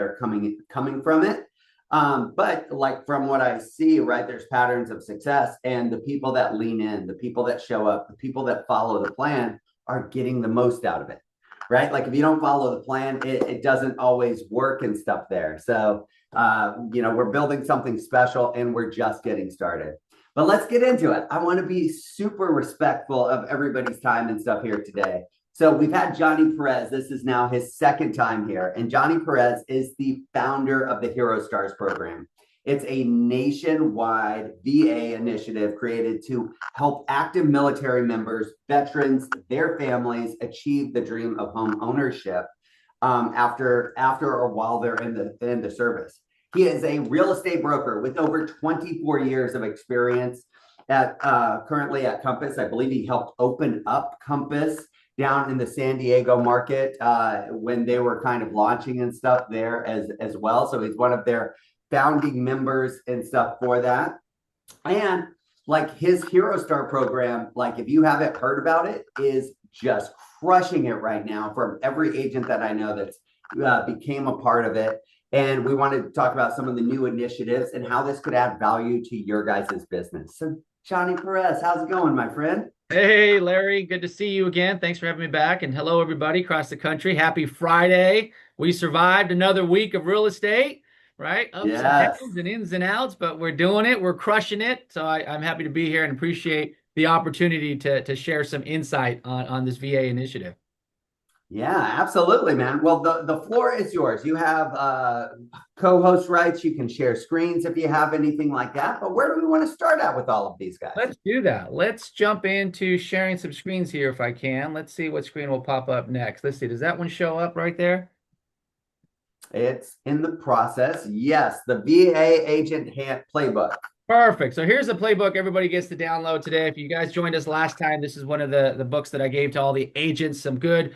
are coming from it. But like from what I see, right, there's patterns of success, and the people that lean in, the people that show up, the people that follow the plan are getting the most out of it, right? Like if you don't follow the plan, it doesn't always work and stuff there. So, we're building something special and we're just getting started. But let's get into it. I want to be super respectful of everybody's time and stuff here today. So we've had Johnny Perez. This is now his second time here. And Johnny Perez is the founder of the Hero Stars program. It's a nationwide VA initiative created to help active military members, veterans, their families achieve the dream of home ownership after or while they're in the service. He is a real estate broker with over 24 years of experience currently at Compass. I believe he helped open up Compass down in the San Diego market when they were kind of launching and stuff there as well. So he's one of their founding members and stuff for that. And like his Hero Star program, like if you haven't heard about it, is just crushing it right now from every agent that I know that's became a part of it. And we wanted to talk about some of the new initiatives and how this could add value to your guys' business. So Johnny Perez, how's it going, my friend? Hey, Larry, good to see you again. Thanks for having me back. And hello, everybody across the country. Happy Friday. We survived another week of real estate, right? Ups and Yes. downs and ins and outs, but we're doing it. We're crushing it. So I'm happy to be here and appreciate the opportunity to share some insight on this VA initiative. Yeah, absolutely, man. Well, the floor is yours. You have co-host rights. You can share screens if you have anything like that. But where do we want to start at with all of these guys? Let's do that. Let's jump into sharing some screens here if I can. Let's see what screen will pop up next. Let's see. Does that one show up right there? It's in the process. Yes, the VA agent hand playbook. Perfect. So here's the playbook everybody gets to download today. If you guys joined us last time, this is one of the books that I gave to all the agents, some good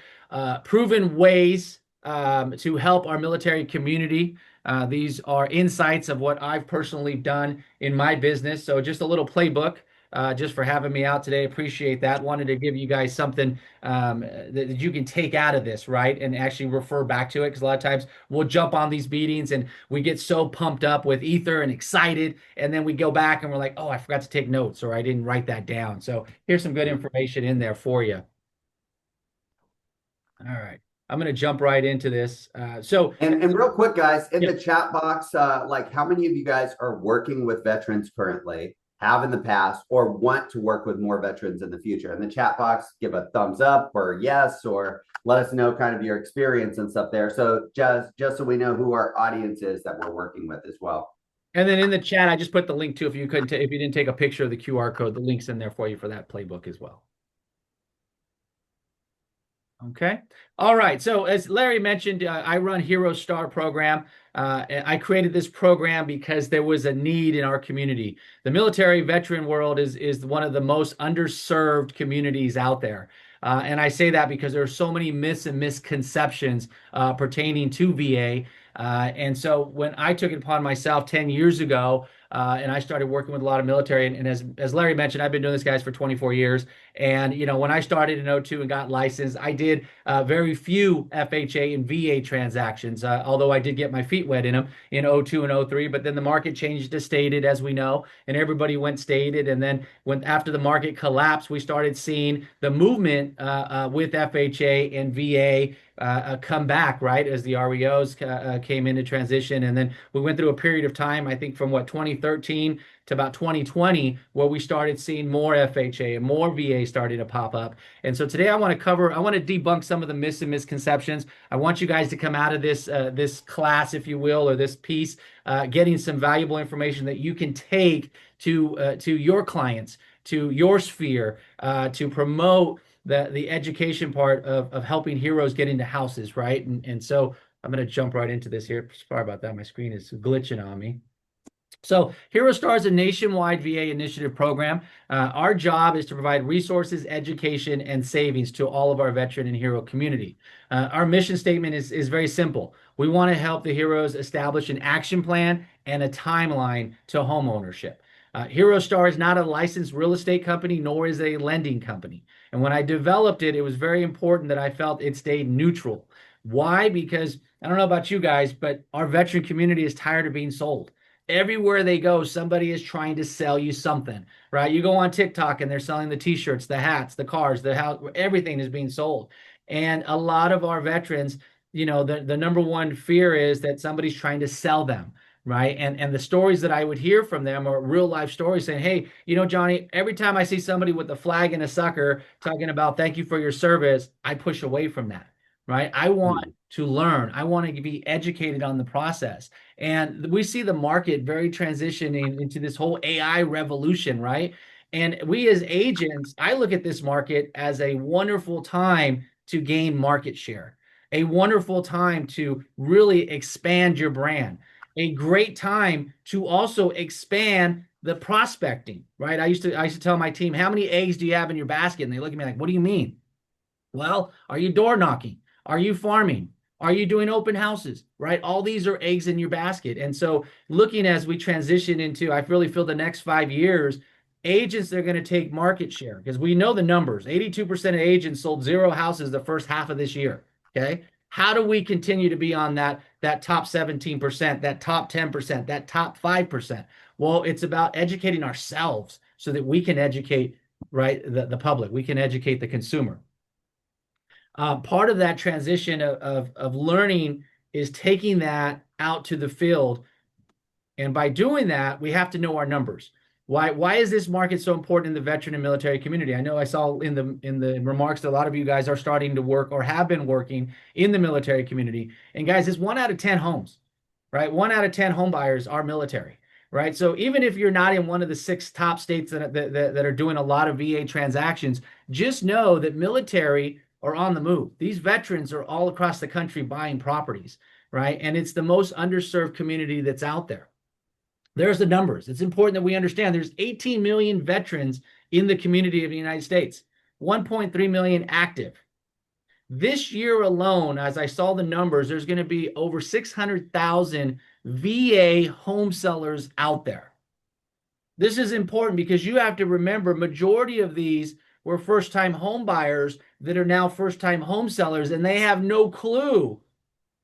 proven ways to help our military community. These are insights of what I've personally done in my business. So just a little playbook just for having me out today. Appreciate that. Wanted to give you guys something that you can take out of this, right? And actually refer back to it. Because a lot of times we'll jump on these meetings and we get so pumped up with ether and excited. And then we go back and we're like, oh, I forgot to take notes or I didn't write that down. So here's some good information in there for you. All right. I'm going to jump right into this. And real quick, guys, in the chat box, like how many of you guys are working with veterans currently, have in the past, or want to work with more veterans in the future? In the chat box, give a thumbs up or yes, or let us know kind of your experience and stuff there. So just so we know who our audience is that we're working with as well. And then in the chat, I just put the link to if you didn't take a picture of the QR code, the link's in there for you for that playbook as well. Okay. All right. So as Larry mentioned, I run Hero Star program. I created this program because there was a need in our community. The military veteran world is one of the most underserved communities out there. And I say that because there are so many myths and misconceptions pertaining to VA. And so when I took it upon myself 10 years ago, and I started working with a lot of military, and as Larry mentioned, I've been doing this, guys, for 24 years. And when I started in 02 and got licensed, I did very few FHA and VA transactions, although I did get my feet wet in them in 02 and 03. But then the market changed to stated, as we know, and everybody went stated. And then after the market collapsed, we started seeing the movement with FHA and VA come back, right, as the REOs came into transition. And then we went through a period of time, I think from 2013 to about 2020, where we started seeing more FHA and more VA starting to pop up. And so today I want to debunk some of the myths and misconceptions. I want you guys to come out of this class, if you will, or this piece, getting some valuable information that you can take to your clients, to your sphere, to promote the education part of helping heroes get into houses, right? And so I'm going to jump right into this here. Sorry about that. My screen is glitching on me. So Hero Star is a nationwide VA initiative program. Our job is to provide resources, education, and savings to all of our veteran and hero community. Our mission statement is very simple. We want to help the heroes establish an action plan and a timeline to home ownership. Hero Star is not a licensed real estate company, nor is it a lending company. And when I developed it, it was very important that I felt it stayed neutral. Why? Because I don't know about you guys, but our veteran community is tired of being sold. Everywhere they go, somebody is trying to sell you something, right? You go on TikTok and they're selling the t-shirts, the hats, the cars, the house, everything is being sold. And a lot of our veterans, the number one fear is that somebody's trying to sell them, right? And the stories that I would hear from them are real life stories saying, hey, Johnny, every time I see somebody with a flag and a sucker talking about thank you for your service, I push away from that, right? I want to learn. I want to be educated on the process. And we see the market very transitioning into this whole AI revolution, right? And we as agents, I look at this market as a wonderful time to gain market share, a wonderful time to really expand your brand, a great time to also expand the prospecting, right? I used to tell my team, how many eggs do you have in your basket? And they look at me like, what do you mean? Well, are you door knocking? Are you farming? Are you doing open houses? Right? All these are eggs in your basket. And so, looking as we transition into, I really feel the next 5 years, agents are going to take market share because we know the numbers. 82% of agents sold zero houses the first half of this year. Okay. How do we continue to be on that top 17%, that top 10%, that top 5%? Well, it's about educating ourselves so that we can educate, right, the public. We can educate the consumer. Part of that transition of learning is taking that out to the field. And by doing that, we have to know our numbers. Why is this market so important in the veteran and military community? I know I saw in the remarks that a lot of you guys are starting to work or have been working in the military community. And guys, it's 1 out of 10 homes, right? 1 out of 10 home buyers are military, right? So even if you're not in one of the 6 top states that are doing a lot of VA transactions, just know that military are on the move. These veterans are all across the country buying properties, right? And it's the most underserved community that's out there. There's the numbers. It's important that we understand there's 18 million veterans in the community of the United States, 1.3 million active. This year alone, as I saw the numbers, there's going to be over 600,000 VA home sellers out there. This is important because you have to remember majority of these were first-time home buyers that are now first-time home sellers, and they have no clue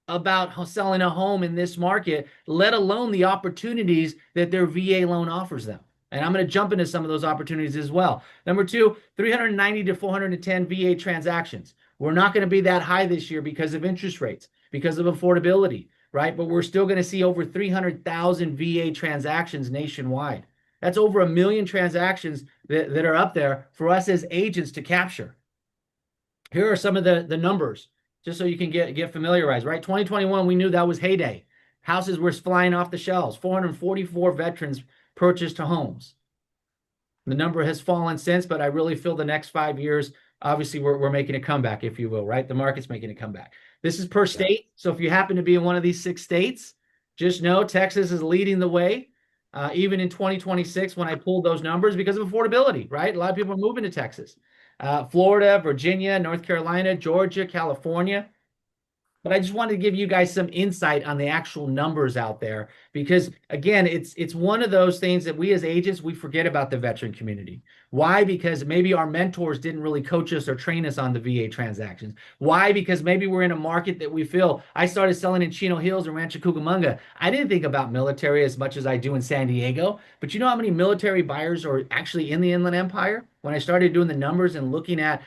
about selling a home in this market, let alone the opportunities that their VA loan offers them. And I'm going to jump into some of those opportunities as well. Number 2, 390 to 410 VA transactions. We're not going to be that high this year because of interest rates, because of affordability, right? But we're still going to see over 300,000 VA transactions nationwide. That's over 1 million transactions that are up there for us as agents to capture. Here are some of the numbers, just so you can get familiarized, right? 2021, we knew that was heyday. Houses were flying off the shelves. 444 veterans purchased homes. The number has fallen since, but I really feel the next 5 years, obviously, we're making a comeback, if you will, right? The market's making a comeback. This is per state. So if you happen to be in one of these 6 states, just know Texas is leading the way. Even in 2026, when I pulled those numbers because of affordability, right? A lot of people are moving to Texas. Florida, Virginia, North Carolina, Georgia, California. But I just wanted to give you guys some insight on the actual numbers out there because, again, it's one of those things that we as agents, we forget about the veteran community. Why? Because maybe our mentors didn't really coach us or train us on the VA transactions. Why? Because maybe we're in a market that we feel. I started selling in Chino Hills and Rancho Cucamonga. I didn't think about military as much as I do in San Diego. But you know how many military buyers are actually in the Inland Empire? When I started doing the numbers and looking at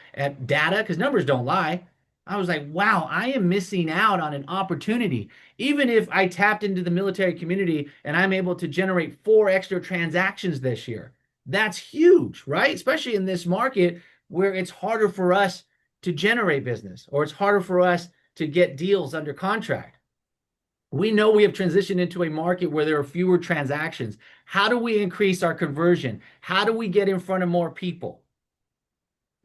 data, because numbers don't lie. I was like, wow, I am missing out on an opportunity. Even if I tapped into the military community and I'm able to generate 4 extra transactions this year, that's huge, right? Especially in this market where it's harder for us to generate business or it's harder for us to get deals under contract. We know we have transitioned into a market where there are fewer transactions. How do we increase our conversion? How do we get in front of more people?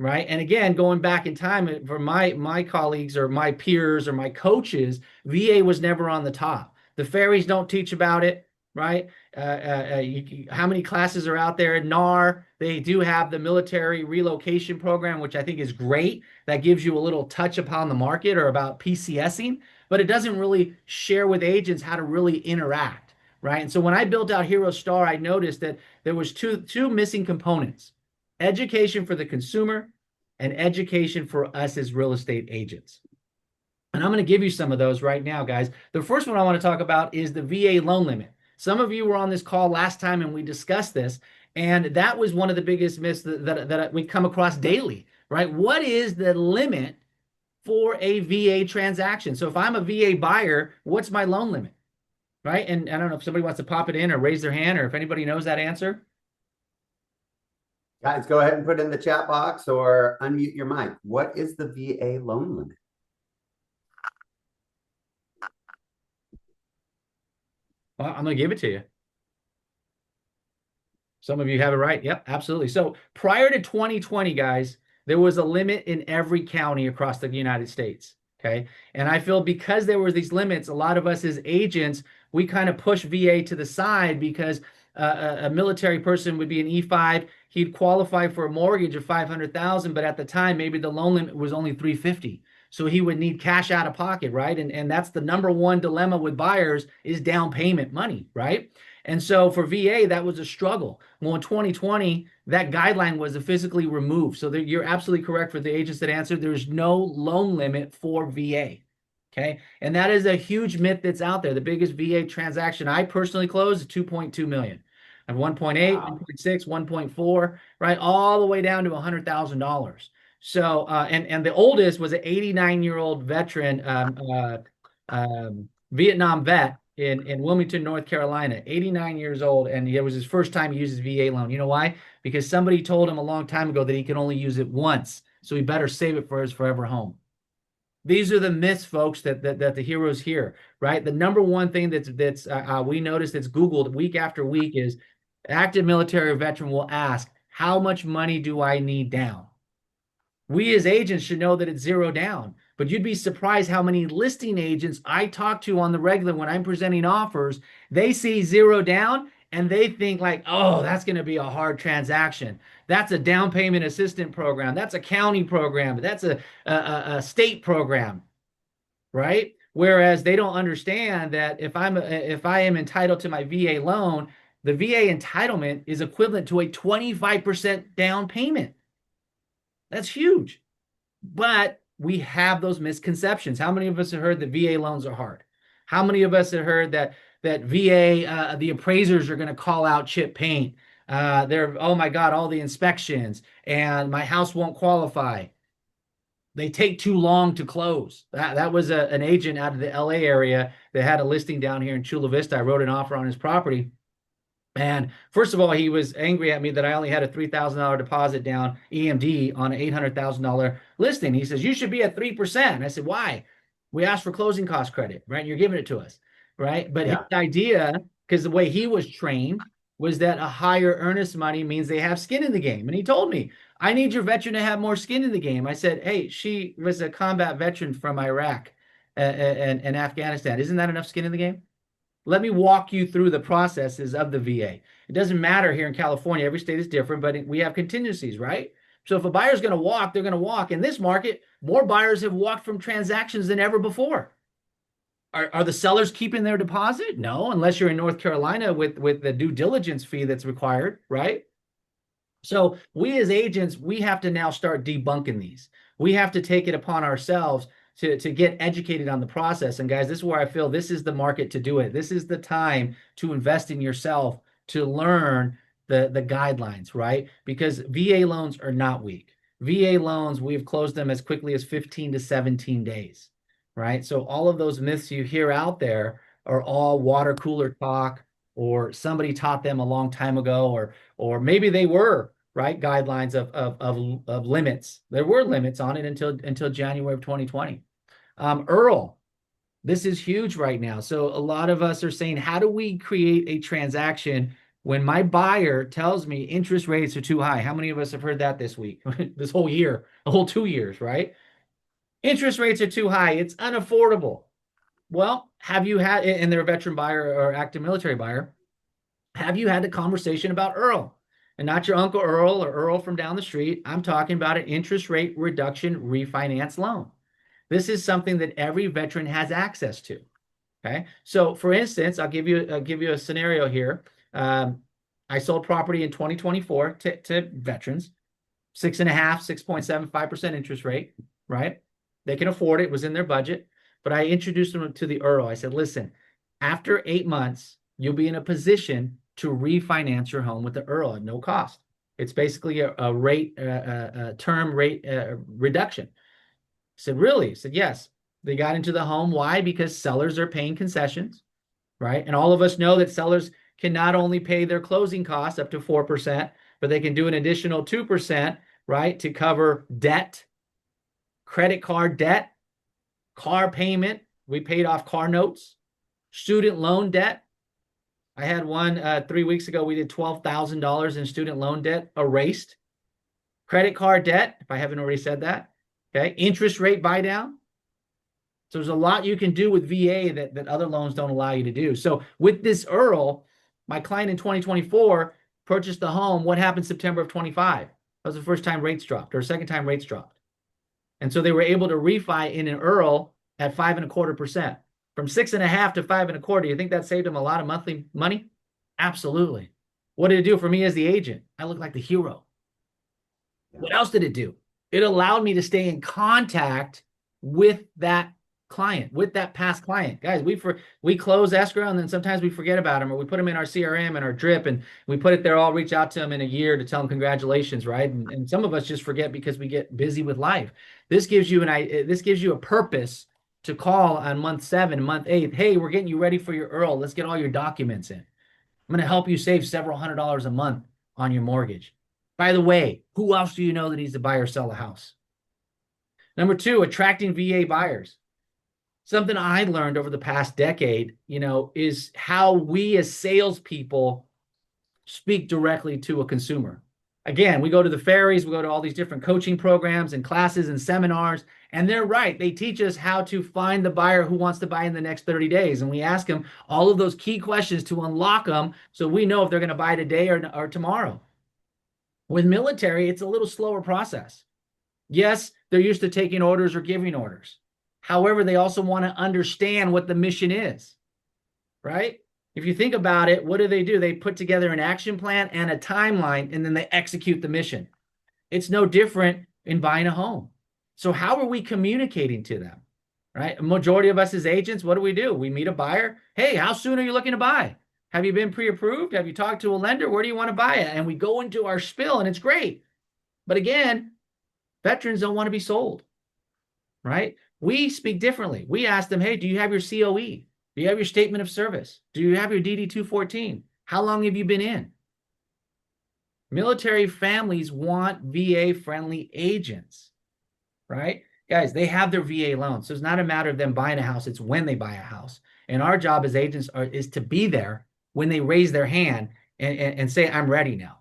Right. And again, going back in time for my colleagues or my peers or my coaches, VA was never on the top. The fairies don't teach about it. Right. How many classes are out there? NAR, they do have the military relocation program, which I think is great. That gives you a little touch upon the market or about PCSing, but it doesn't really share with agents how to really interact. Right. And so when I built out Hero Star, I noticed that there was two missing components: education for the consumer and education for us as real estate agents. And I'm going to give you some of those right now, guys. The first one I want to talk about is the VA loan limit. Some of you were on this call last time and we discussed this, and that was one of the biggest myths that we come across daily, right? What is the limit for a VA transaction? So if I'm a VA buyer, what's my loan limit, right? And I don't know if somebody wants to pop it in or raise their hand, or if anybody knows that answer. Guys, go ahead and put it in the chat box or unmute your mic. What is the VA loan limit? Well, I'm going to give it to you. Some of you have it right. Yep, absolutely. So prior to 2020, guys, there was a limit in every county across the United States. Okay. And I feel because there were these limits, a lot of us as agents, we kind of push VA to the side because a military person would be an E5. He'd qualify for a mortgage of 500,000, but at the time, maybe the loan limit was only 350. So he would need cash out of pocket, right? And that's the number one dilemma with buyers is down payment money, right? And so for VA, that was a struggle. Well, in 2020, that guideline was physically removed. So you're absolutely correct for the agents that answered. There's no loan limit for VA. Okay. And that is a huge myth that's out there. The biggest VA transaction I personally closed is 2.2 million. I have 1.8, Wow. 1.6, 1.4, right? All the way down to $100,000. So, and the oldest was an 89-year-old veteran, Vietnam vet in Wilmington, North Carolina, 89 years old, and it was his first time he used his VA loan. You know why? Because somebody told him a long time ago that he could only use it once, so he better save it for his forever home. These are the myths, folks, that the heroes hear, right? The number one thing that's we notice that's Googled week after week is active military or veteran will ask, how much money do I need down? We as agents should know that it's zero down, but you'd be surprised how many listing agents I talk to on the regular when I'm presenting offers. They see zero down and they think like, oh, that's going to be a hard transaction. That's a down payment assistance program. That's a county program. That's a state program, right? Whereas they don't understand that if I am entitled to my VA loan, the VA entitlement is equivalent to a 25% down payment. That's huge. But we have those misconceptions. How many of us have heard that VA loans are hard? How many of us have heard that VA, the appraisers are going to call out chip paint? Oh my God, all the inspections, and my house won't qualify. They take too long to close. That was an agent out of the LA area that had a listing down here in Chula Vista. I wrote an offer on his property. And first of all, he was angry at me that I only had a $3,000 deposit down EMD on an $800,000 listing. He says, you should be at 3%. And I said, why? We asked for closing cost credit, right? You're giving it to us, right? But his idea, because the way he was trained, was that a higher earnest money means they have skin in the game. And he told me, I need your veteran to have more skin in the game. I said, hey, she was a combat veteran from Iraq and Afghanistan. Isn't that enough skin in the game? Let me walk you through the processes of the VA. It doesn't matter here in California. Every state is different, but we have contingencies, right? So if a buyer's going to walk, they're going to walk. In this market, more buyers have walked from transactions than ever before. Are the sellers keeping their deposit? No, unless you're in North Carolina with the due diligence fee that's required, right? So we as agents, we have to now start debunking these. We have to take it upon ourselves to get educated on the process. And guys, this is where I feel this is the market to do it. This is the time to invest in yourself, to learn the guidelines, right? Because VA loans are not weak. VA loans, we've closed them as quickly as 15 to 17 days, right? So all of those myths you hear out there are all water cooler talk, or somebody taught them a long time ago, or maybe they were right guidelines of limits. There were limits on it until January of 2020. Earl, this is huge right now. So a lot of us are saying, how do we create a transaction when my buyer tells me interest rates are too high? How many of us have heard that this week, this whole year, a whole 2 years, right? Interest rates are too high. It's unaffordable. Well, have you had, and they're a veteran buyer or active military buyer, have you had the conversation about Earl? And not your Uncle Earl or Earl from down the street. I'm talking about an interest rate reduction refinance loan. This is something that every veteran has access to. Okay. So for instance, I'll give you a scenario here. I sold property in 2024 to veterans, 6.75, 6.75% interest rate, right? They can afford it. It was in their budget. but I introduced them to the Earl. I said, listen, after 8 months, you'll be in a position to refinance your home with the Earl at no cost. It's basically a rate, a term rate reduction. I said, really? I said, yes. They got into the home. Why? Because sellers are paying concessions, right? And all of us know that sellers can not only pay their closing costs up to 4%, but they can do an additional 2%, right, to cover debt, credit card debt, car payment. We paid off car notes, student loan debt. I had one 3 weeks ago. We did $12,000 in student loan debt erased. Credit card debt, if I haven't already said that. Okay. Interest rate buy down. So there's a lot you can do with VA that other loans don't allow you to do. So with this Earl, my client in 2024 purchased the home. What happened September of 25? That was the first time rates dropped, or second time rates dropped. And so they were able to refi in an Earl at 5.25%. From 6.5 to 5.25. You think that saved them a lot of monthly money? Absolutely. What did it do for me as the agent? I looked like the hero. Yeah. What else did it do? It allowed me to stay in contact with that client, with that past client. Guys, we close escrow and then sometimes we forget about them, or we put them in our CRM and our drip and we put it there. I'll reach out to them in a year to tell them congratulations, right? And some of us just forget because we get busy with life. This gives you a purpose to call on month 7, month 8. Hey, we're getting you ready for your Earl. Let's get all your documents in. I'm going to help you save several $100s a month on your mortgage. By the way, who else do you know that needs to buy or sell a house? Number 2, attracting VA buyers. Something I learned over the past decade, is how we as salespeople speak directly to a consumer. Again, we go to the ferries, we go to all these different coaching programs and classes and seminars, and they're right. They teach us how to find the buyer who wants to buy in the next 30 days. And we ask them all of those key questions to unlock them so we know if they're going to buy today or tomorrow. With military, it's a little slower process. Yes, they're used to taking orders or giving orders. However, they also want to understand what the mission is, right? If you think about it, what do? They put together an action plan and a timeline, and then they execute the mission. It's no different in buying a home. So how are we communicating to them, right? A majority of us as agents, what do? We meet a buyer. Hey, how soon are you looking to buy? Have you been pre-approved? Have you talked to a lender? Where do you want to buy it? And we go into our spiel, and it's great. But again, veterans don't want to be sold, right? We speak differently. We ask them, hey, do you have your COE? Do you have your statement of service? Do you have your DD-214? How long have you been in? Military families want VA-friendly agents, right? Guys, they have their VA loans. So it's not a matter of them buying a house. It's when they buy a house. And our job as agents is to be there when they raise their hand and say, I'm ready now.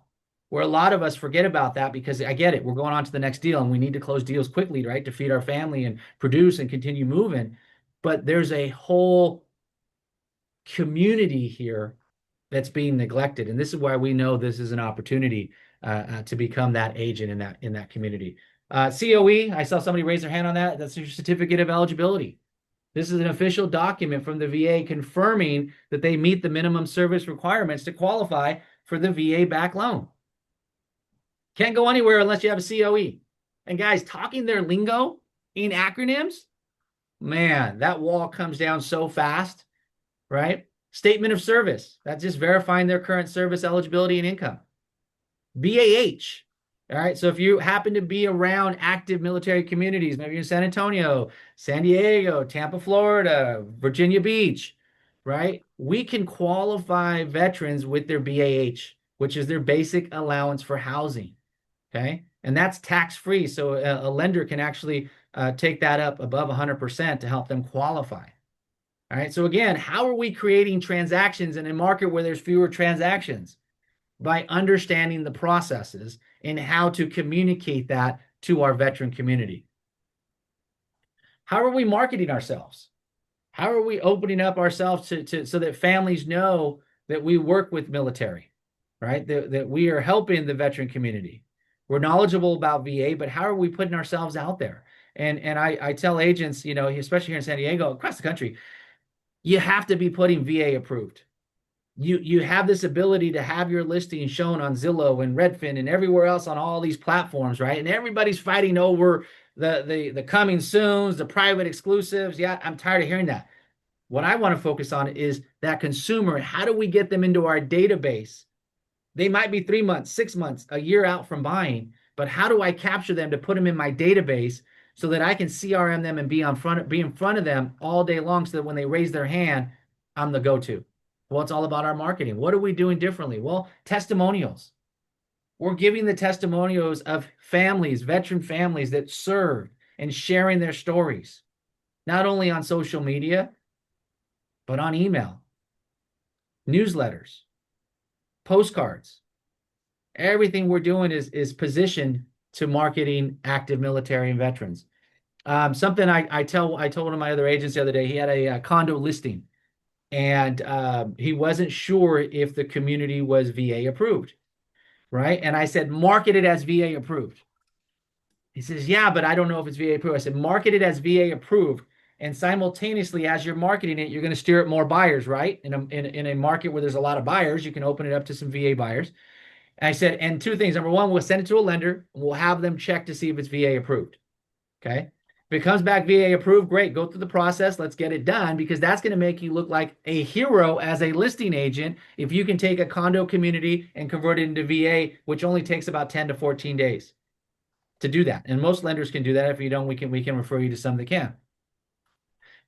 Where a lot of us forget about that because I get it. We're going on to the next deal and we need to close deals quickly, right? To feed our family and produce and continue moving. But there's a whole community here that's being neglected. And this is why we know this is an opportunity to become that agent in that community. COE, I saw somebody raise their hand on that. That's your certificate of eligibility. This is an official document from the VA confirming that they meet the minimum service requirements to qualify for the VA back loan. Can't go anywhere unless you have a COE. And guys, talking their lingo in acronyms, man, that wall comes down so fast, right? Statement of service, that's just verifying their current service eligibility and income. BAH, all right? So if you happen to be around active military communities, maybe in San Antonio, San Diego, Tampa, Florida, Virginia Beach, right? We can qualify veterans with their BAH, which is their basic allowance for housing. Okay. And that's tax-free. So a lender can actually take that up above 100% to help them qualify. All right. So again, how are we creating transactions in a market where there's fewer transactions? By understanding the processes and how to communicate that to our veteran community. How are we marketing ourselves? How are we opening up ourselves so that families know that we work with military, right? That we are helping the veteran community. We're knowledgeable about VA, but how are we putting ourselves out there? And I tell agents, especially here in San Diego, across the country, you have to be putting VA approved. You have this ability to have your listing shown on Zillow and Redfin and everywhere else on all these platforms, right? And everybody's fighting over the coming soons, the private exclusives. Yeah, I'm tired of hearing that. What I want to focus on is that consumer. How do we get them into our database? They might be 3 months, 6 months, a year out from buying, but how do I capture them to put them in my database so that I can CRM them and be in front of them all day long so that when they raise their hand, I'm the go-to. Well, it's all about our marketing. What are we doing differently? Well, testimonials. We're giving the testimonials of families, veteran families that served and sharing their stories, not only on social media, but on email, newsletters, postcards. Everything we're doing is positioned to marketing active military and veterans. Something I told one of my other agents the other day, he had a condo listing, and he wasn't sure if the community was VA approved, right? And I said, market it as VA approved. He says, yeah, but I don't know if it's VA approved. I said, market it as VA approved. And simultaneously, as you're marketing it, you're going to steer it more buyers, right? In a market where there's a lot of buyers, you can open it up to some VA buyers. And I said, and two things. Number one, we'll send it to a lender, and we'll have them check to see if it's VA approved. Okay. If it comes back VA approved, great. Go through the process. Let's get it done, because that's going to make you look like a hero as a listing agent if you can take a condo community and convert it into VA, which only takes about 10 to 14 days to do that. And most lenders can do that. If you don't, we can refer you to some that can.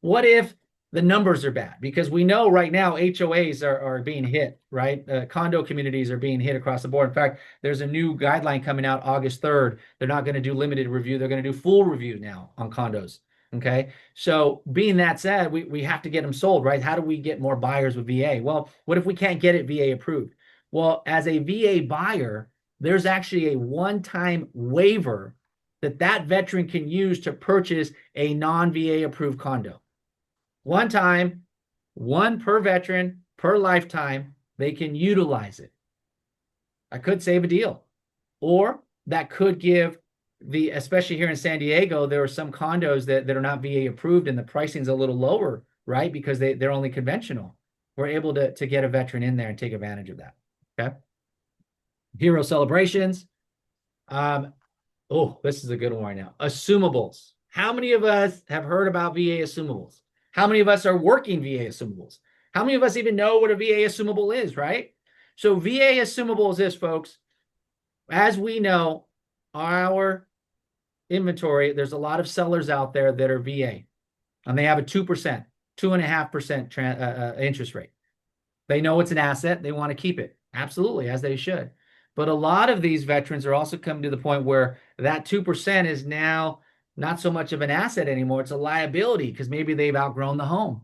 What if the numbers are bad? Because we know right now HOAs are being hit, right? Condo communities are being hit across the board. In fact, there's a new guideline coming out August 3rd. They're not going to do limited review. They're going to do full review now on condos. Okay. So being that said, we have to get them sold, right? How do we get more buyers with VA? Well, what if we can't get it VA approved? Well, as a VA buyer, there's actually a one-time waiver that veteran can use to purchase a non-VA approved condo. One time, one per veteran, per lifetime, they can utilize it. That could save a deal. Or that could give especially here in San Diego, there are some condos that are not VA approved and the pricing's a little lower, right? Because they're only conventional. We're able to get a veteran in there and take advantage of that. Okay. Hero celebrations. Oh, this is a good one right now. Assumables. How many of us have heard about VA assumables? How many of us are working VA assumables? How many of us even know what a VA assumable is, right? So VA assumable is this, folks. As we know, our inventory, there's a lot of sellers out there that are VA, and they have a 2%, 2.5% interest rate. They know it's an asset. They want to keep it. Absolutely, as they should. But a lot of these veterans are also coming to the point where that 2% is now not so much of an asset anymore. It's a liability because maybe they've outgrown the home.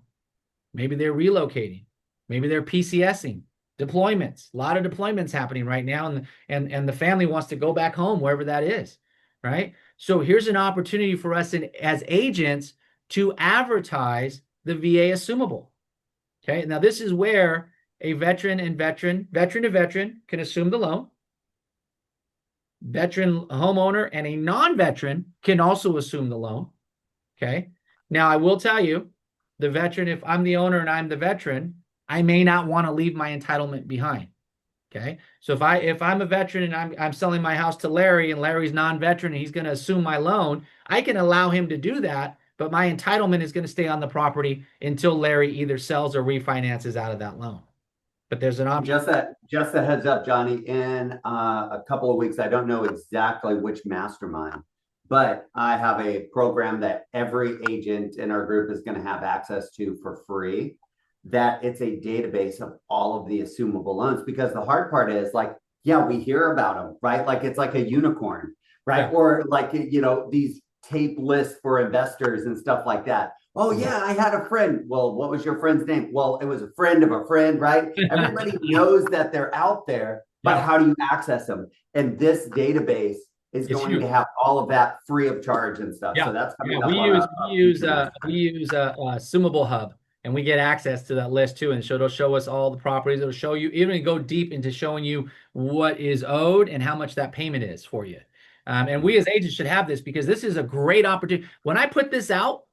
Maybe they're relocating. Maybe they're PCSing. Deployments. A lot of deployments happening right now, and the family wants to go back home, wherever that is, right? So here's an opportunity for us as agents to advertise the VA assumable. Okay, now this is where a veteran to veteran can assume the loan. Veteran homeowner and a non-veteran can also assume the loan. Okay. Now I will tell you, the veteran, if I'm the owner and I'm the veteran, I may not want to leave my entitlement behind. Okay. So if I'm a veteran and I'm selling my house to Larry, and Larry's non-veteran and he's going to assume my loan, I can allow him to do that, but my entitlement is going to stay on the property until Larry either sells or refinances out of that loan. But there's an option. Just a heads up, Johnny. In a couple of weeks, I don't know exactly which mastermind, but I have a program that every agent in our group is going to have access to for free. That it's a database of all of the assumable loans, because the hard part is, like, yeah, we hear about them, right? Like it's like a unicorn, right? Yeah. Or like, these tape lists for investors and stuff like that. Oh yeah, I had a friend. Well, what was your friend's name? Well, it was a friend of a friend, right? Everybody knows that they're out there, but how do you access them? And this database is going to have all of that free of charge and stuff. Yeah. So that's coming up. We use Assumable Hub, and we get access to that list too. And so it'll show us all the properties. It'll show you, even go deep into showing you what is owed and how much that payment is for you. And we as agents should have this, because this is a great opportunity. When I put this out,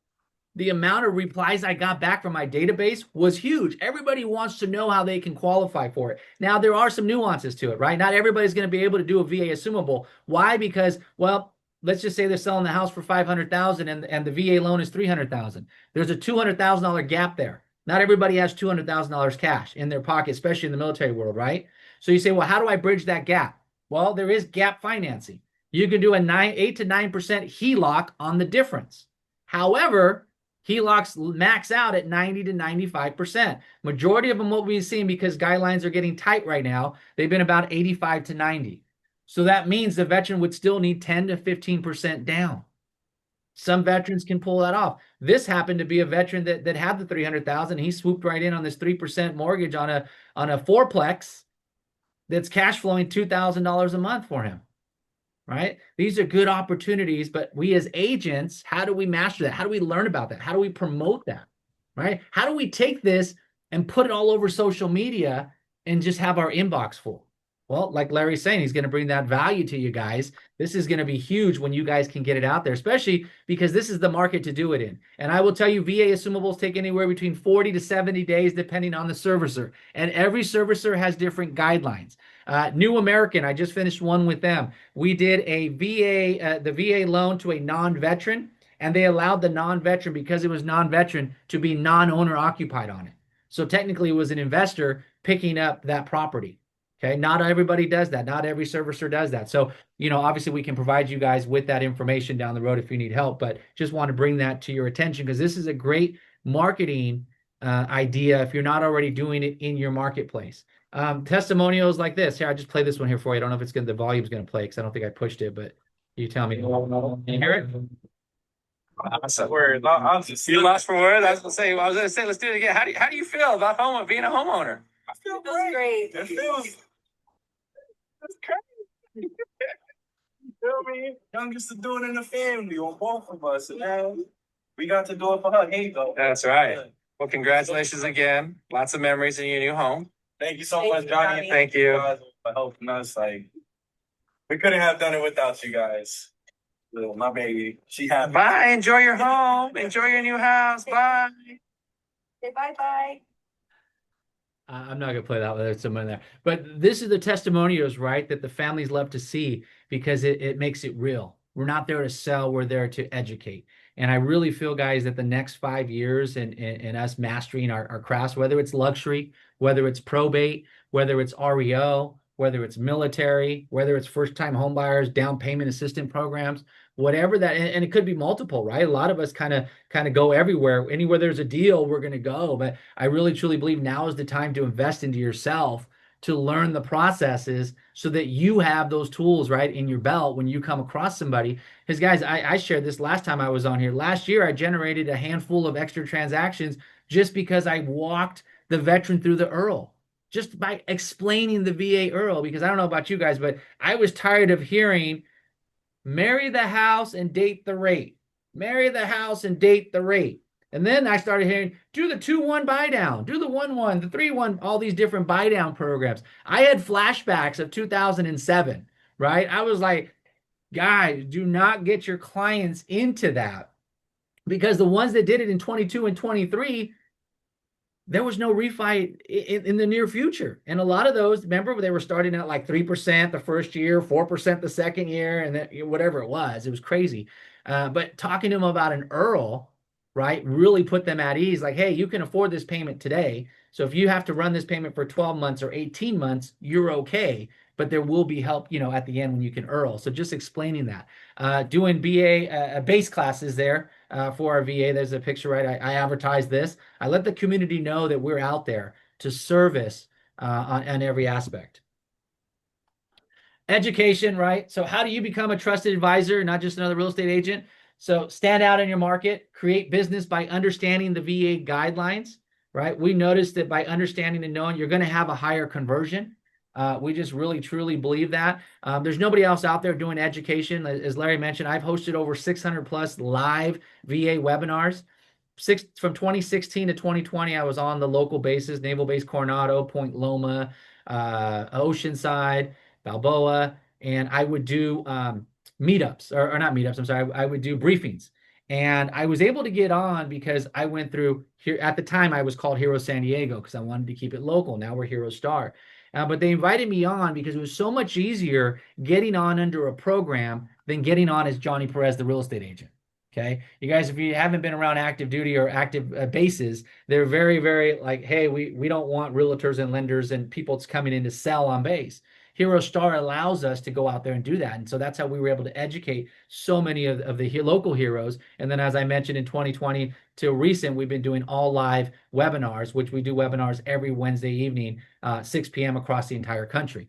the amount of replies I got back from my database was huge. Everybody wants to know how they can qualify for it. Now, there are some nuances to it, right? Not everybody's going to be able to do a VA assumable. Why? Because, well, let's just say they're selling the house for 500,000 and the VA loan is 300,000. There's a $200,000 gap there. Not everybody has $200,000 cash in their pocket, especially in the military world, right? So you say, well, how do I bridge that gap? Well, there is gap financing. You can do a 8 to 9% HELOC on the difference. However, HELOCs max out at 90 to 95%. Majority of them, what we've seen, because guidelines are getting tight right now, they've been about 85 to 90. So that means the veteran would still need 10 to 15% down. Some veterans can pull that off. This happened to be a veteran that had the 300,000. He swooped right in on this 3% mortgage on a fourplex that's cash flowing $2,000 a month for him. Right? These are good opportunities, but we as agents, how do we master that? How do we learn about that? How do we promote that? Right? How do we take this and put it all over social media and just have our inbox full? Well, like Larry's saying, he's going to bring that value to you guys. This is going to be huge when you guys can get it out there, especially because this is the market to do it in. And I will tell you, VA assumables take anywhere between 40 to 70 days, depending on the servicer. And every servicer has different guidelines. New American, I just finished one with them. We did a the VA loan to a non-veteran, and they allowed the non-veteran, because it was non-veteran, to be non-owner occupied on it. So technically it was an investor picking up that property. Okay, not everybody does that. Not every servicer does that. So, obviously we can provide you guys with that information down the road if you need help, but just want to bring that to your attention because this is a great marketing idea if you're not already doing it in your marketplace. Testimonials like this. Here, I just play this one here for you. I don't know if the volume's going to play because I don't think I pushed it, but you tell me. Can you hear it? That's a word. You lost for words. I was going to say, let's do it again. How do you feel about being a homeowner? I feel great. It feels. That's crazy. You feel me? Youngest to do it in the family on both of us, and now we got to do it for her. Here you go. That's right. Well, congratulations again. Lots of memories in your new home. Thank you so much, Johnny. Thank you for helping us. We couldn't have done it without you guys. My baby, she happy. Bye. Enjoy your home. Enjoy your new house. Bye. Say bye-bye. I'm not going to play that with someone there. But this is the testimonials, right, that the families love to see because it makes it real. We're not there to sell. We're there to educate. And I really feel, guys, that the next 5 years and us mastering our crafts, whether it's luxury, whether it's probate, whether it's REO, whether it's military, whether it's first-time homebuyers, down payment assistance programs, whatever that, and it could be multiple, right? A lot of us kind of go everywhere. Anywhere there's a deal, we're going to go. But I really, truly believe now is the time to invest into yourself, to learn the processes so that you have those tools right in your belt when you come across somebody. Because guys, I shared this last time I was on here. Last year, I generated a handful of extra transactions just because I walked the veteran through the IRRRL. Just by explaining the VA IRRRL, because I don't know about you guys, but I was tired of hearing marry the house and date the rate. Marry the house and date the rate. And then I started hearing, do the 2-1 buy down, do the 1-1, the 3-1, all these different buy down programs. I had flashbacks of 2007, right? I was like, guys, do not get your clients into that, because the ones that did it in 22 and 23, there was no refi in the near future. And a lot of those, remember, they were starting at like 3% the first year, 4% the second year, and then whatever it was crazy. But talking to them about an IRRRL, right, really put them at ease. Like, hey, you can afford this payment today. So if you have to run this payment for 12 months or 18 months, you're okay. But there will be help, at the end when you can IRRRL. So just explaining that. Doing BA base classes there for our VA. There's a picture, right? I advertise this. I let the community know that we're out there to service on every aspect. Education, right? So how do you become a trusted advisor, not just another real estate agent? So stand out in your market, create business by understanding the VA guidelines, right? We noticed that by understanding and knowing, you're going to have a higher conversion. We just really, truly believe that. There's nobody else out there doing education. As Larry mentioned, I've hosted over 600 plus live VA webinars. From 2016 to 2020, I was on the local bases, Naval Base Coronado, Point Loma, Oceanside, Balboa, and I would do meetups, or not meetups, I'm sorry, I would do briefings. And I was able to get on because I went through here at the time I was called Hero San Diego because I wanted to keep it local. Now we're Hero Star. But they invited me on because it was so much easier getting on under a program than getting on as Johnny Perez, the real estate agent. Okay. You guys, if you haven't been around active duty or active bases, they're very, very like, hey, we don't want realtors and lenders and people coming in to sell on base. Hero Star allows us to go out there and do that. And so that's how we were able to educate so many of the local heroes. And then, as I mentioned, in 2020 to recent, we've been doing all live webinars, which we do webinars every Wednesday evening, 6 p.m. across the entire country.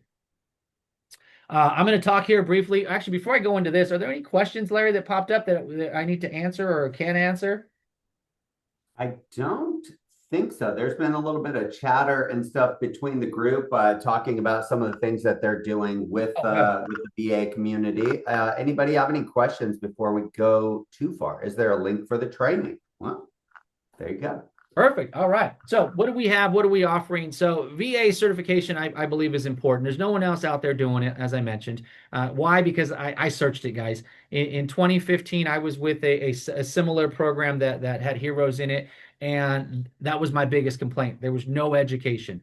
I'm going to talk here briefly. Actually, before I go into this, are there any questions, Larry, that popped up that I need to answer or can answer? I don't think so. There's been a little bit of chatter and stuff between the group talking about some of the things that they're doing with the VA community. Anybody have any questions before we go too far? Is there a link for the training? Well, there you go. Perfect. All right. So what do we have? What are we offering? So VA certification, I believe, is important. There's no one else out there doing it, as I mentioned. Why? Because I searched it, guys. In 2015, I was with a similar program that had heroes in it, and that was my biggest complaint. There was no education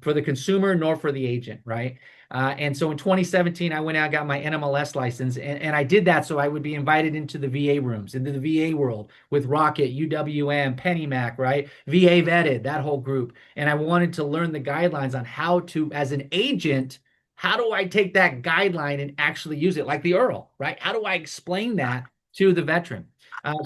for the consumer nor for the agent, right? And so in 2017, I went out and got my NMLS license, and I did that so I would be invited into the VA rooms, into the VA world with Rocket, UWM, PennyMac, right? VA Vetted, that whole group. And I wanted to learn the guidelines on how to, as an agent, how do I take that guideline and actually use it, like the Earl, right? How do I explain that to the veteran?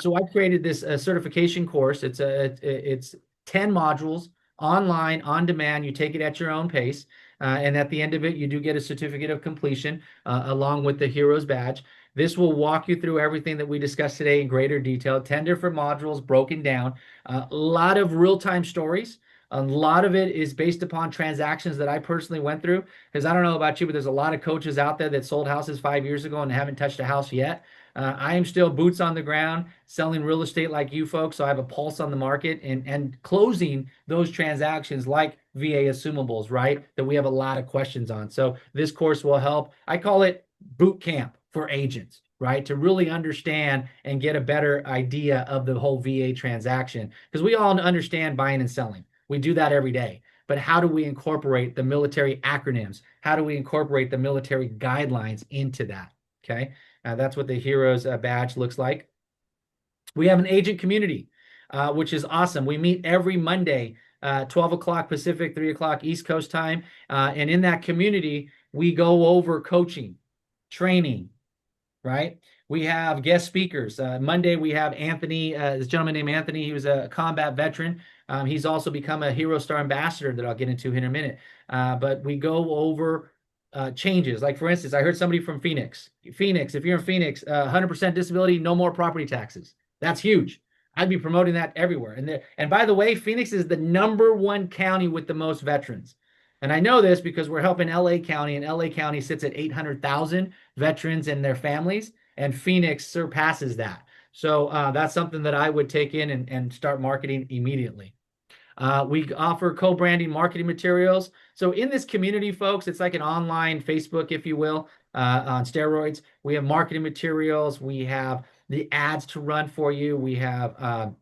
So I created this certification course. It's 10 modules online, on demand. You take it at your own pace. And at the end of it, you do get a certificate of completion along with the Heroes badge. This will walk you through everything that we discussed today in greater detail. 10 different modules broken down. A lot of real-time stories. A lot of it is based upon transactions that I personally went through. Because I don't know about you, but there's a lot of coaches out there that sold houses 5 years ago and haven't touched a house yet. I am still boots on the ground selling real estate like you folks. So I have a pulse on the market and closing those transactions like VA assumables, right? That we have a lot of questions on. So this course will help. I call it boot camp for agents, right? To really understand and get a better idea of the whole VA transaction. Because we all understand buying and selling. We do that every day. But how do we incorporate the military acronyms? How do we incorporate the military guidelines into that? Okay. That's what the Heroes badge looks like. We have an agent community, which is awesome. We meet every Monday, 12 o'clock Pacific, 3 o'clock East Coast time. And in that community, we go over coaching, training, right? We have guest speakers. Monday, we have Anthony, this gentleman named Anthony. He was a combat veteran. He's also become a Hero Star ambassador that I'll get into in a minute. But we go over changes. Like, for instance, I heard somebody from Phoenix. Phoenix, if you're in Phoenix, 100% disability, no more property taxes. That's huge. I'd be promoting that everywhere. And by the way, Phoenix is the #1 county with the most veterans. And I know this because we're helping LA County, and LA County sits at 800,000 veterans and their families, and Phoenix surpasses that. So that's something that I would take in and start marketing immediately. We offer co-branding marketing materials. So in this community, folks, it's like an online Facebook, if you will, on steroids. We have marketing materials. We have the ads to run for you. We have,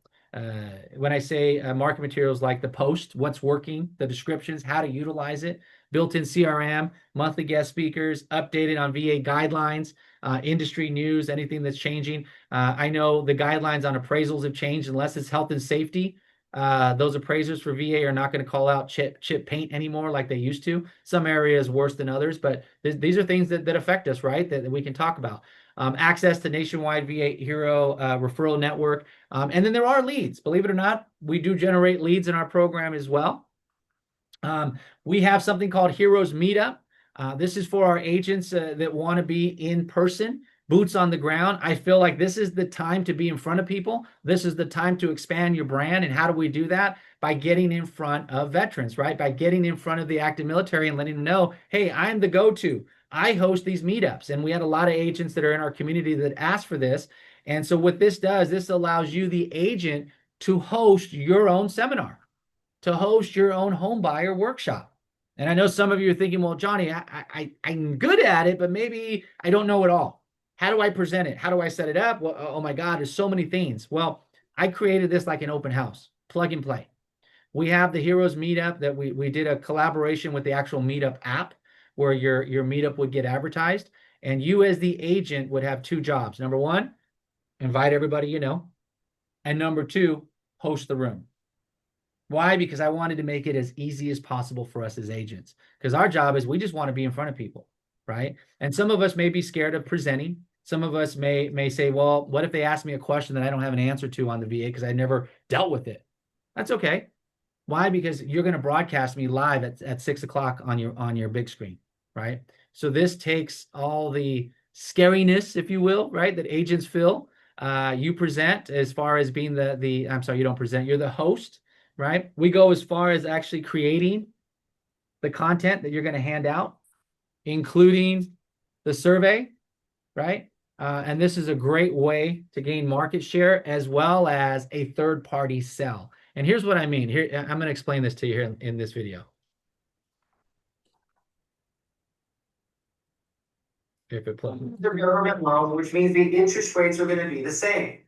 when I say market materials, like the post, what's working, the descriptions, how to utilize it, built-in CRM, monthly guest speakers, updated on VA guidelines, industry news, anything that's changing. I know the guidelines on appraisals have changed unless it's health and safety. Those appraisers for VA are not going to call out chip paint anymore like they used to. Some areas worse than others, but these are things that affect us, right? That we can talk about. Access to nationwide VA Hero referral network. And then there are leads. Believe it or not, we do generate leads in our program as well. We have something called Heroes Meetup. This is for our agents that want to be in person, boots on the ground. I feel like this is the time to be in front of people. This is the time to expand your brand. And how do we do that? By getting in front of veterans, right? By getting in front of the active military and letting them know, hey, I'm the go-to. I host these meetups. And we had a lot of agents that are in our community that asked for this. And so what this does, this allows you, the agent, to host your own seminar, to host your own home buyer workshop. And I know some of you are thinking, well, Johnny, I'm good at it, but maybe I don't know it all. How do I present it? How do I set it up? Well, oh my God, there's so many things. Well, I created this like an open house, plug and play. We have the Heroes Meetup that we did a collaboration with the actual Meetup app where your meetup would get advertised. And you as the agent would have two jobs. Number one, invite everybody you know. And number two, host the room. Why? Because I wanted to make it as easy as possible for us as agents. Because our job is we just want to be in front of people, right? And some of us may be scared of presenting. Some of us may say, well, what if they ask me a question that I don't have an answer to on the VA because I never dealt with it? That's okay. Why? Because you're going to broadcast me live at 6 o'clock on your big screen, right? So this takes all the scariness, if you will, right, that agents feel. You present as far as being I'm sorry, you don't present, you're the host, right? We go as far as actually creating the content that you're going to hand out, including the survey, right? And this is a great way to gain market share as well as a third-party sell. And here's what I mean. Here, I'm going to explain this to you here in this video. If it plays. The government loan, which means the interest rates are going to be the same.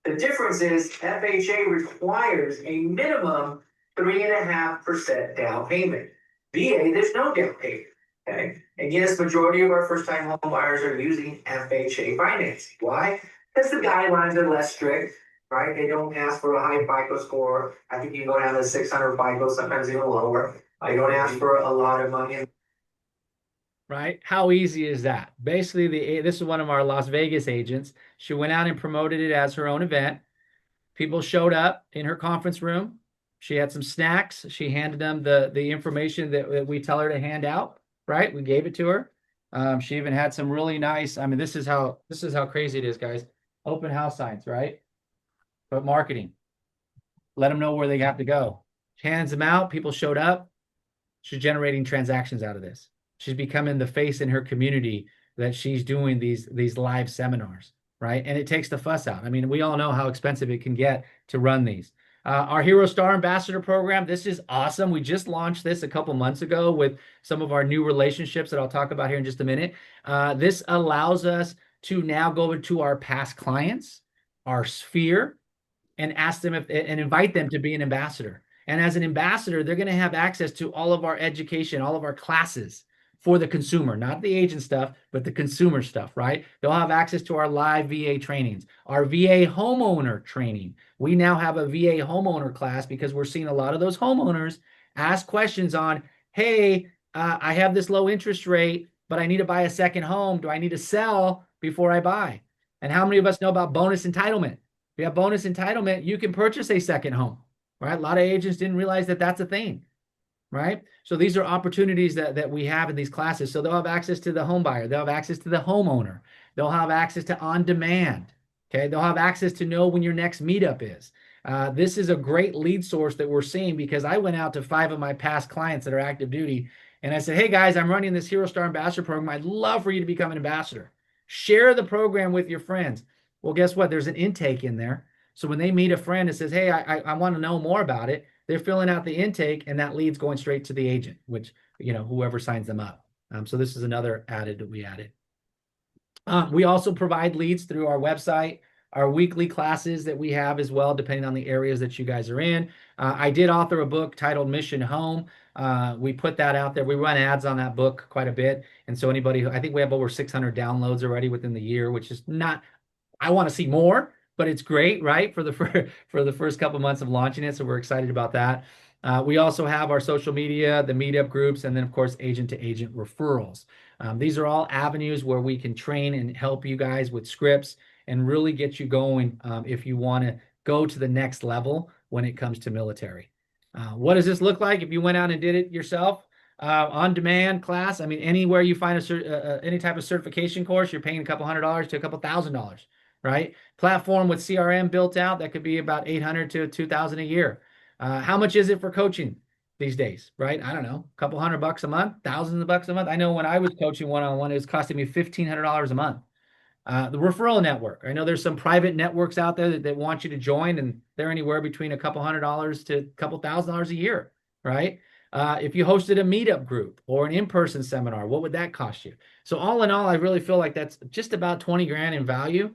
The difference is FHA requires a minimum 3.5% down payment. VA, there's no down payment. Okay. And yes, majority of our first-time home buyers are using FHA financing. Why? Because the guidelines are less strict, right? They don't ask for a high FICO score. I think you can go down to 600 FICO, sometimes even lower. I don't ask for a lot of money. Right? How easy is that? Basically, this is one of our Las Vegas agents. She went out and promoted it as her own event. People showed up in her conference room. She had some snacks. She handed them the information that we tell her to hand out, right? We gave it to her. She even had some really nice, I mean, this is how crazy it is, guys. Open house signs, right? But marketing. Let them know where they have to go. She hands them out. People showed up. She's generating transactions out of this. She's becoming the face in her community that she's doing these live seminars, right? And it takes the fuss out. I mean, we all know how expensive it can get to run these. Our Hero Star Ambassador program, this is awesome. We just launched this a couple months ago with some of our new relationships that I'll talk about here in just a minute. This allows us to now go into our past clients, our sphere, and ask them and invite them to be an ambassador. And as an ambassador, they're going to have access to all of our education, all of our classes for the consumer, not the agent stuff, but the consumer stuff, right? They'll have access to our live VA trainings, our VA homeowner training. We now have a VA homeowner class because we're seeing a lot of those homeowners ask questions on, hey, I have this low interest rate, but I need to buy a second home. Do I need to sell before I buy? And how many of us know about bonus entitlement? If you have bonus entitlement, you can purchase a second home, right? A lot of agents didn't realize that that's a thing. Right? So these are opportunities that we have in these classes. So they'll have access to the home buyer. They'll have access to the homeowner. They'll have access to on demand. Okay. They'll have access to know when your next meetup is. This is a great lead source that we're seeing because I went out to 5 of my past clients that are active duty and I said, hey guys, I'm running this Hero Star Ambassador program. I'd love for you to become an ambassador. Share the program with your friends. Well, guess what? There's an intake in there. So when they meet a friend and says, hey, I want to know more about it, they're filling out the intake and that lead's going straight to the agent, which, whoever signs them up. So this is another added that we added. We also provide leads through our website, our weekly classes that we have as well, depending on the areas that you guys are in. I did author a book titled Mission Home. We put that out there. We run ads on that book quite a bit. And so I think we have over 600 downloads already within the year, which is not, I want to see more, but it's great, right? For the first couple months of launching it. So we're excited about that. We also have our social media, the meetup groups, and then of course, agent to agent referrals. These are all avenues where we can train and help you guys with scripts and really get you going if you want to go to the next level when it comes to military. What does this look like if you went out and did it yourself? On demand class. I mean, anywhere you find any type of certification course, you're paying a couple $100 to a couple $1,000. Right? Platform with CRM built out, that could be about $800 to $2,000 a year. How much is it for coaching these days? Right? I don't know, a couple $100 a month, thousands of bucks a month. I know when I was coaching one-on-one, it was costing me $1,500 a month. The referral network. I know there's some private networks out there that want you to join, and they're anywhere between a couple $100 to a couple $1,000 a year. Right? If you hosted a meetup group or an in-person seminar, what would that cost you? So all in all, I really feel like that's just about 20 grand in value.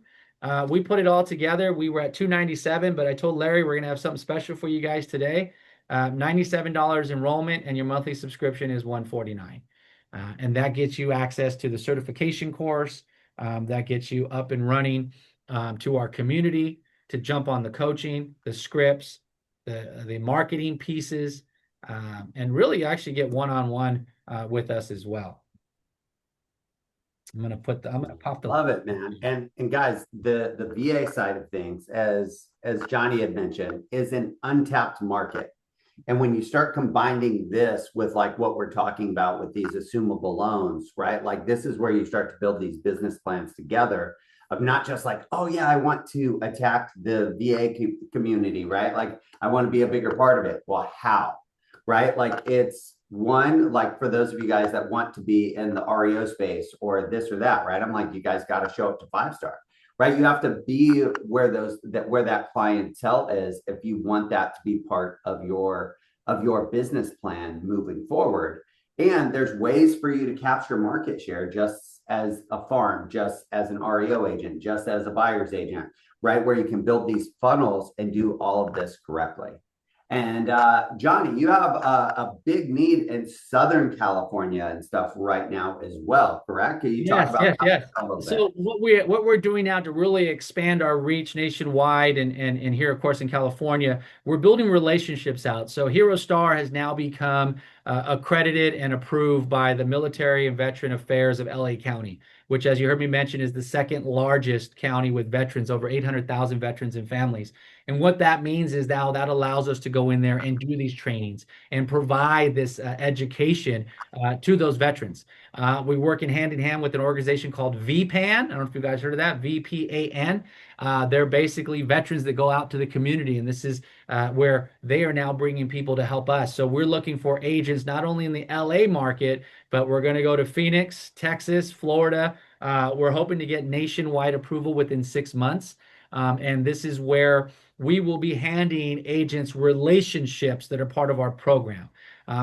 We put it all together. We were at 297, but I told Larry we're going to have something special for you guys today. $97 enrollment, and your monthly subscription is $149. And that gets you access to the certification course. That gets you up and running to our community, to jump on the coaching, the scripts, the marketing pieces, and really actually get one-on-one with us as well. I'm gonna pop the Love it, man. And guys, the VA side of things, as Johnny had mentioned, is an untapped market. And when you start combining this with like what we're talking about with these assumable loans, right? Like this is where you start to build these business plans together of not just like, oh yeah, I want to attack the VA community, right? Like I want to be a bigger part of it. Well, how? Right? Like it's one, like for those of you guys that want to be in the REO space or this or that, right? I'm like, you guys got to show up to 5-star, right? You have to be where that clientele is if you want that to be part of your business plan moving forward. And there's ways for you to capture market share just as a farm, just as an REO agent, just as a buyer's agent, right? Where you can build these funnels and do all of this correctly. And Johnny, you have a big need in Southern California and stuff right now as well, correct? Can you talk about yes. a little bit? So what we're doing now to really expand our reach nationwide and here, of course, in California, we're building relationships out. So Hero Star has now become accredited and approved by the Military and Veteran Affairs of LA County, which, as you heard me mention, is the second largest county with veterans, over 800,000 veterans and families. And what that means is now that allows us to go in there and do these trainings and provide this education to those veterans. We work in hand with an organization called VPAN. I don't know if you guys heard of that, VPAN. They're basically veterans that go out to the community, and this is where they are now bringing people to help us. So we're looking for agents not only in the LA market, but we're going to go to Phoenix, Texas, Florida. We're hoping to get nationwide approval within 6 months. And this is where we will be handing agents relationships that are part of our program.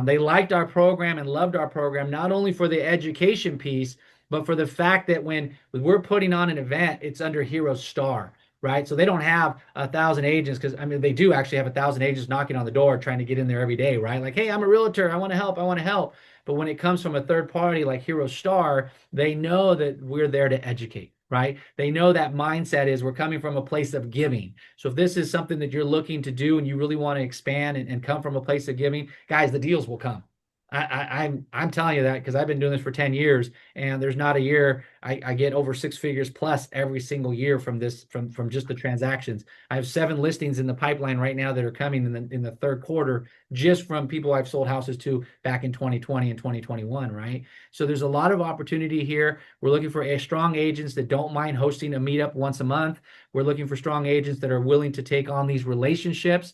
They liked our program and loved our program, not only for the education piece, but for the fact that when we're putting on an event, it's under Hero Star, right? So they don't have 1,000 agents, because I mean, they do actually have 1,000 agents knocking on the door trying to get in there every day, right? Like, hey, I'm a realtor, I want to help, I want to help. But when it comes from a third party like Hero Star, they know that we're there to educate, right? They know that mindset is we're coming from a place of giving. So if this is something that you're looking to do and you really want to expand and come from a place of giving, guys, the deals will come. I'm telling you that because I've been doing this for 10 years, and there's not a year I get over 6 figures plus every single year from just the transactions. I have 7 listings in the pipeline right now that are coming in the third quarter, just from people I've sold houses to back in 2020 and 2021, right? So there's a lot of opportunity here. We're looking for strong agents that don't mind hosting a meetup once a month. We're looking for strong agents that are willing to take on these relationships.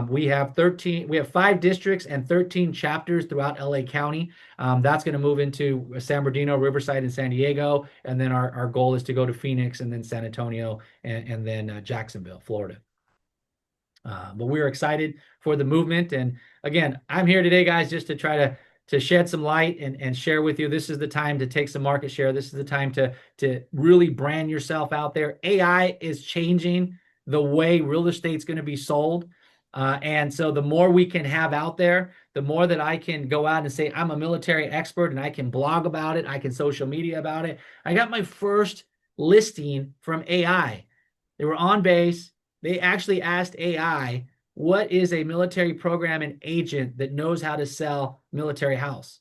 We have 5 districts and 13 chapters throughout LA County. That's going to move into San Bernardino, Riverside, and San Diego. And then our goal is to go to Phoenix, and then San Antonio, and then Jacksonville, Florida. But we're excited for the movement. And again, I'm here today, guys, just to try to shed some light and share with you. This is the time to take some market share. This is the time to really brand yourself out there. AI is changing the way real estate's going to be sold. And so the more we can have out there, the more that I can go out and say, I'm a military expert, and I can blog about it. I can social media about it. I got my first listing from AI. They were on base. They actually asked AI, what is a military program and agent that knows how to sell military house?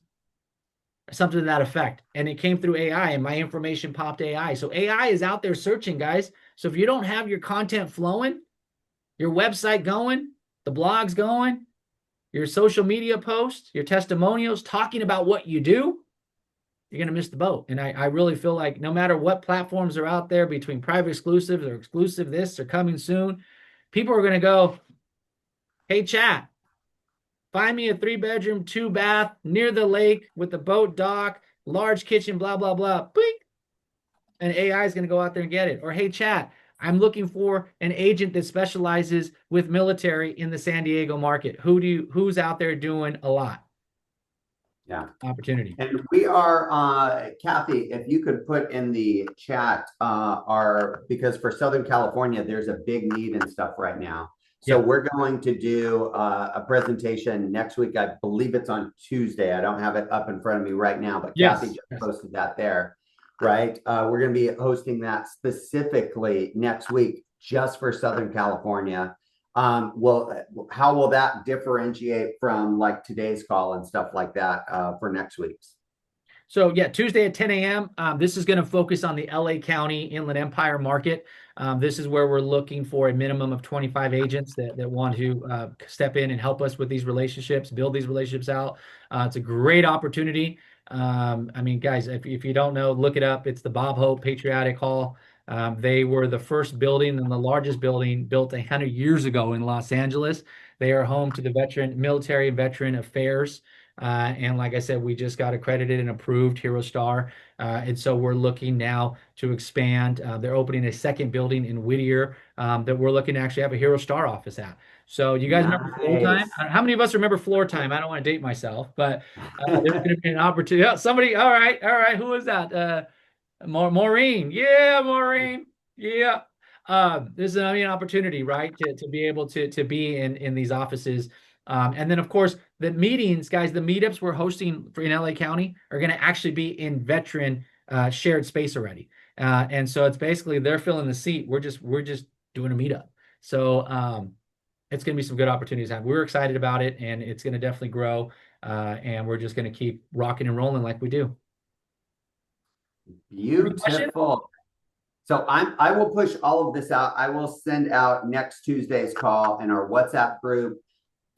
Something to that effect. And it came through AI, and my information popped AI. So AI is out there searching, guys. So if you don't have your content flowing, your website going, the blogs going, your social media posts, your testimonials talking about what you do, you're going to miss the boat. And I really feel like no matter what platforms are out there, between private exclusives or exclusive this or coming soon, people are going to go, hey, chat, find me a 3-bedroom, 2-bath near the lake with the boat dock, large kitchen, blah, blah, blah. Boink. And AI is going to go out there and get it. Or, hey, chat, I'm looking for an agent that specializes with military in the San Diego market. Who's out there doing a lot? opportunity. And we are, Kathy, if you could put in the chat, because for Southern California, there's a big need and stuff right now. So we're going to do a presentation next week. I believe it's on Tuesday. I don't have it up in front of me right now, but Kathy just posted that there, right? We're going to be hosting that specifically next week just for Southern California. Well, how will that differentiate from like today's call and stuff like that for next week's? So yeah, Tuesday at 10 a.m. This is going to focus on the LA County Inland Empire market. This is where we're looking for a minimum of 25 agents that want to step in and help us with these relationships, build these relationships out. It's a great opportunity. I mean, guys, if you don't know, look it up. It's the Bob Hope Patriotic Hall. They were the first building and the largest building built 100 years ago in Los Angeles. They are home to the military and veteran affairs. And like I said, we just got accredited and approved Hero Star. And so we're looking now to expand. They're opening a second building in Whittier that we're looking to actually have a Hero Star office at. So you guys remember floor time? How many of us remember floor time? I don't want to date myself, but there's going to be an opportunity. Oh, somebody, all right. Who is that? Maureen. Yeah, Maureen. Yeah. This is an opportunity, right? To be able to be in these offices. And then, of course, the meetings, guys, the meetups we're hosting in LA County are going to actually be in veteran shared space already. And so it's basically they're filling the seat. We're just doing a meetup. So it's going to be some good opportunities. We're excited about it, and it's going to definitely grow. And we're just going to keep rocking and rolling like we do. Beautiful. So I will push all of this out. I will send out next Tuesday's call in our WhatsApp group.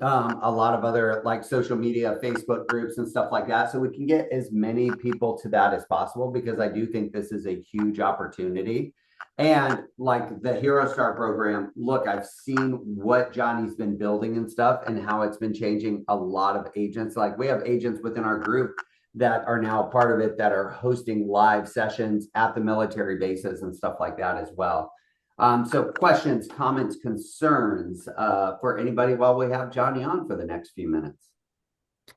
A lot of other like social media, Facebook groups and stuff like that. So we can get as many people to that as possible, because I do think this is a huge opportunity. And like the Hero Star program, look, I've seen what Johnny's been building and stuff and how it's been changing a lot of agents. Like we have agents within our group that are now a part of it that are hosting live sessions at the military bases and stuff like that as well. So questions, comments, concerns for anybody while we have Johnny on for the next few minutes?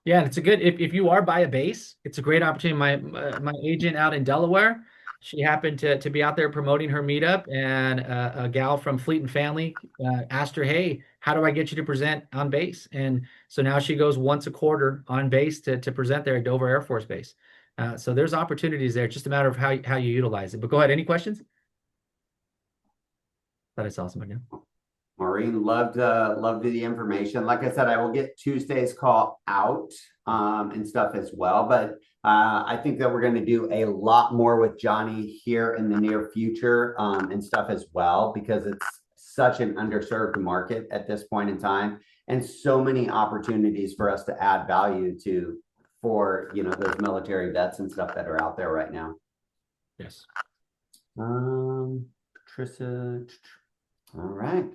Yeah, it's a good, if you are by a base, it's a great opportunity. My agent out in Delaware, she happened to be out there promoting her meetup, and a gal from Fleet and Family asked her, hey, how do I get you to present on base? And so now she goes once a quarter on base to present there at Dover Air Force Base. So there's opportunities there. It's just a matter of how you utilize it. But go ahead, any questions? That is awesome again. Maureen, loved the information. Like I said, I will get Tuesday's call out and stuff as well. But I think that we're going to do a lot more with Johnny here in the near future and stuff as well, because it's such an underserved market at this point in time, and so many opportunities for us to add value to for those military vets and stuff that are out there right now. Yes. Patricia. All right.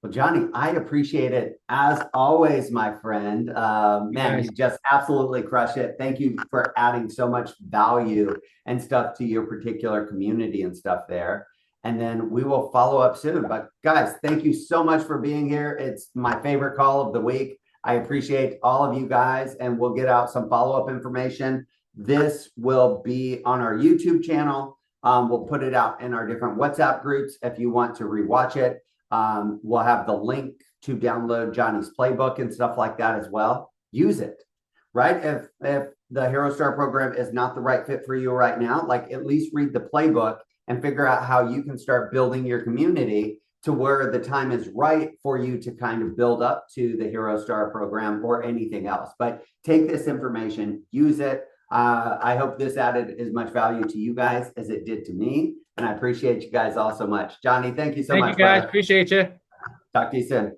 Well, Johnny, I appreciate it as always, my friend. Man, you just absolutely crush it. Thank you for adding so much value and stuff to your particular community and stuff there. And then we will follow up soon. But guys, thank you so much for being here. It's my favorite call of the week. I appreciate all of you guys, and we'll get out some follow-up information. This will be on our YouTube channel. We'll put it out in our different WhatsApp groups if you want to rewatch it. We'll have the link to download Johnny's playbook and stuff like that as well. Use it, right? If the Hero Star program is not the right fit for you right now, like at least read the playbook and figure out how you can start building your community to where the time is right for you to kind of build up to the Hero Star program or anything else. But take this information, use it. I hope this added as much value to you guys as it did to me. And I appreciate you guys all so much. Johnny, thank you so much. Thank you guys. Appreciate you. Talk to you soon.